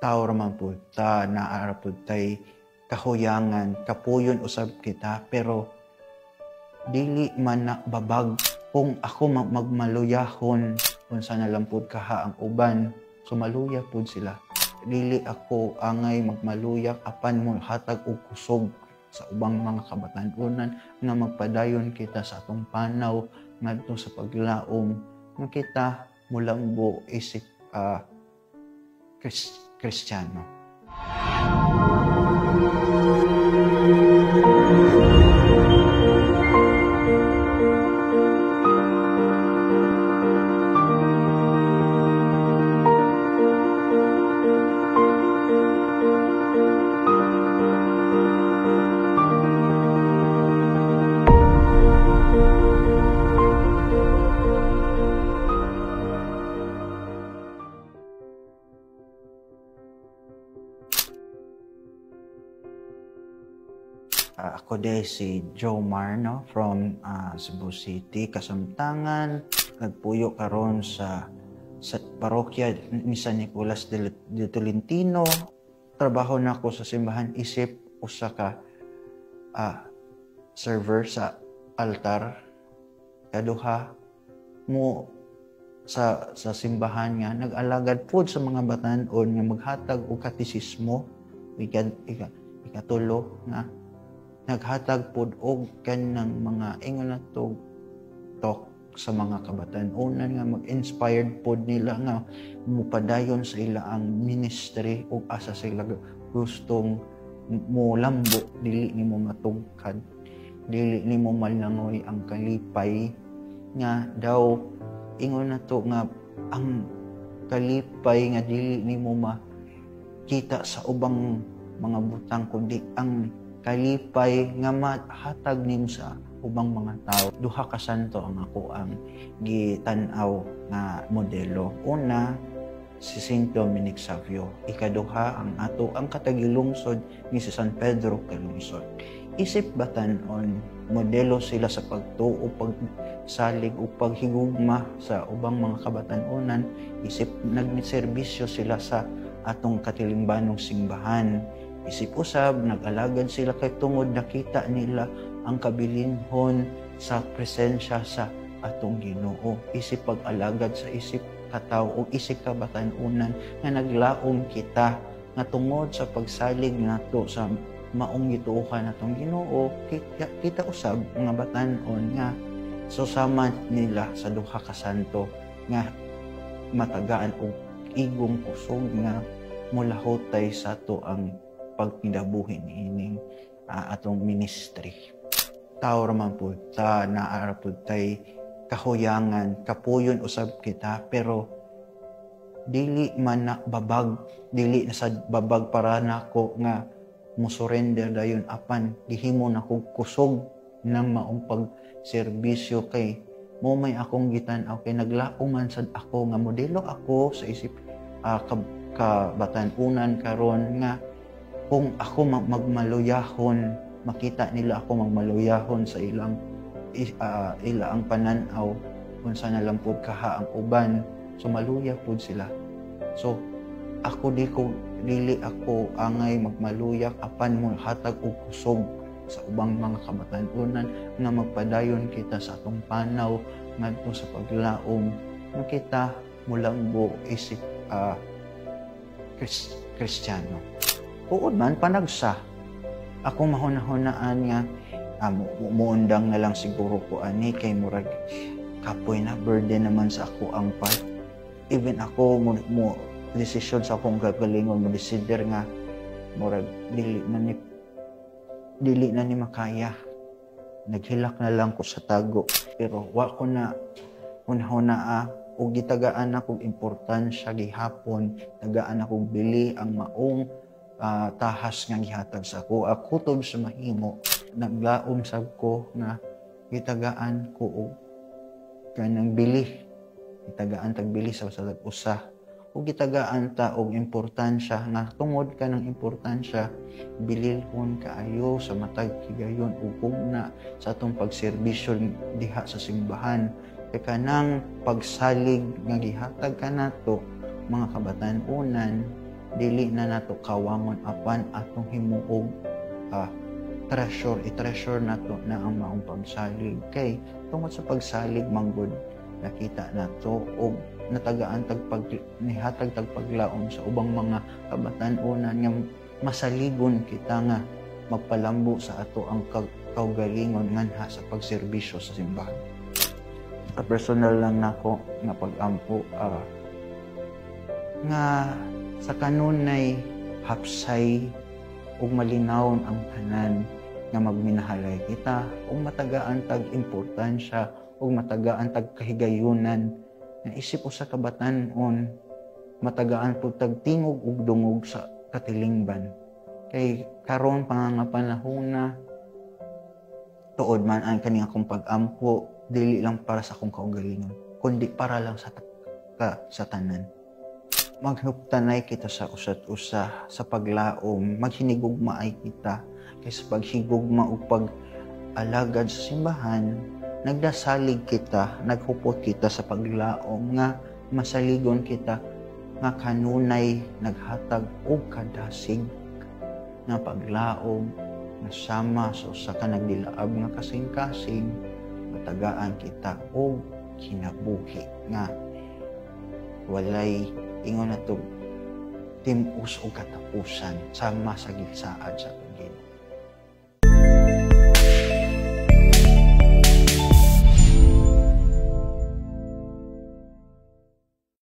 Tao raman pud ta naara pud tay kahuyangan kapuyon usab kita pero dili man na babag kung ako magmaluyahon unsa na lang pud kaha ang uban sumaluya pud sila. Dili ako angay magmaluyak apan mo hatag og kusog sa ubang mga kabatan-onan nga magpadayon kita sa atong panaw ngadto sa paglaom nga kita mulambo isip Kristiyano. Ako si Jomar from Cebu City, Kasamtangan. Nagpuyo karon sa parokya ni San Nicolas de Tolentino. Trabaho na ako sa simbahan isip usa ka server sa altar. Kaduha mo sa simbahan nga nag-alagad pud sa mga batan-on nga maghatag og katisismo. Ikatulo nga naghatag pud og kanang mga ingon nato talk sa mga kabatan-onan nga mag-inspired pud nila nga mupadayon sa ilaang ministry ug asa sila gustong molambo dili nimo matugkad dili nimo malangoy ang kalipay nga daw ingon nato nga ang kalipay nga dili nimo makita sa ubang mga butang kundi ang kalipay nga mahatag nimo sa ubang mga tao. Duha ka santo ang ako ang gitan-aw nga modelo. Una, si Saint Dominic Savio. Ikaduha ang katagilungsod ni si San Pedro Calungsod. Isip batan-on, modelo sila sa pagtuo, pagsalig o paghigugma sa ubang mga kabatan-onan. Isip nagserbisyo sila sa atong katilimbanong simbahan. Isip usab, nag-alagad sila kay tungod nakita nila ang kabilinhon sa presensya sa atong Ginoo. Isip pag-alagad sa isip katawo o isip kabatan-unan nga naglaom kita nga tungod sa pagsalig nato sa maong gituohan natong Ginoo. Kita usab mga batan-on nga susama nila sa duha ka santo nga matagaan og igong kusog nga mulahotay sa to ang pagpinabuhin ining atong ministry. Tao raman pud ta naara pud tay kahuyangan kapuyon usab kita pero dili man na babag dili na sad babag para nako nga mo surrender dayon apan gihimo na kog kusog ng maong pagserbisyo kay mo may akong gitan-aw kay naglaom man sad ako nga modelo ako sa isip kabatan-unan karon nga kung ako magmaluyahon, makita nila ako magmaluyahon sa ilaang pananaw kung saan na lang po kaha ang uban, sumaluya po sila. So, dili ako angay magmaluyak apan mo hatag og kusog sa ubang mga kabatan-onan nga magpadayon kita sa atong panaw ngadto sa paglaom nga kita mulambo isip Kristiyano. Uod man panagsa. Ako mahuna-hunaan nga muundang na lang siguro ko ani kay murag kapoy na burden naman sa ako ang part. Even ako mo decision sa akong gagalingon mo decider nga murag dili na ni makaya. Naghilak na lang ko sa tago pero wa ko na hunahuna o gitagaan akong importansya gihapon, tagaan akong bili ang maong tahas nga gihatag sa ako. Kutob sa mahimo, naglaom sab ko nga gitagaan ko og kanang bili. Gitagaan tagbili sa usa. O gitagaan ta og importansya nga tungod ka ng importansya bililhon kaayo sa matag higayon ug na sa atong pagserbisyo diha sa simbahan. Kay kanang pagsalig nga gihatag kanato mga kabatan-onan dili na nato kawangon apan atong himuog i-treasure nato na ang maong pagsalig. Kay tungod sa pagsalig manggod nakita nato og natagaan nihatag tagpaglaom sa ubang mga kabatan-onan nga masaligon kita nga magpalambo sa ato ang kaugalingon nganha sa pagserbisyo sa simbahan. Personal lang nako nga pag-ampo nga sa kanunay hapsay ug malinawon ang tanan nga magminahalay kita ug matagaan tag importansya ug matagaan tag kahigayunan nga isip usa ka batan-on matagaan pud tag tingog ug dungog sa katilingban. Kay karon nga panahona tuod man ang kani akong pag-ampo dili lang para sa akong kaugalingon kundi para lang sa tanan. Maghuptanay kita sa usat-usa sa paglaom, maghinigugmaay kita kay sa paghigugma ug pag-alagad sa simbahan, nagdasalig kita, naghupot kita sa paglaom nga masaligon kita nga kanunay naghatag og kadasig nga paglaom nga sama sa usa ka nagdilaab nga kasing-kasing matagaan kita og kinabuhi nga walay ingon na to timus o katapusan sama sa gilsaad sa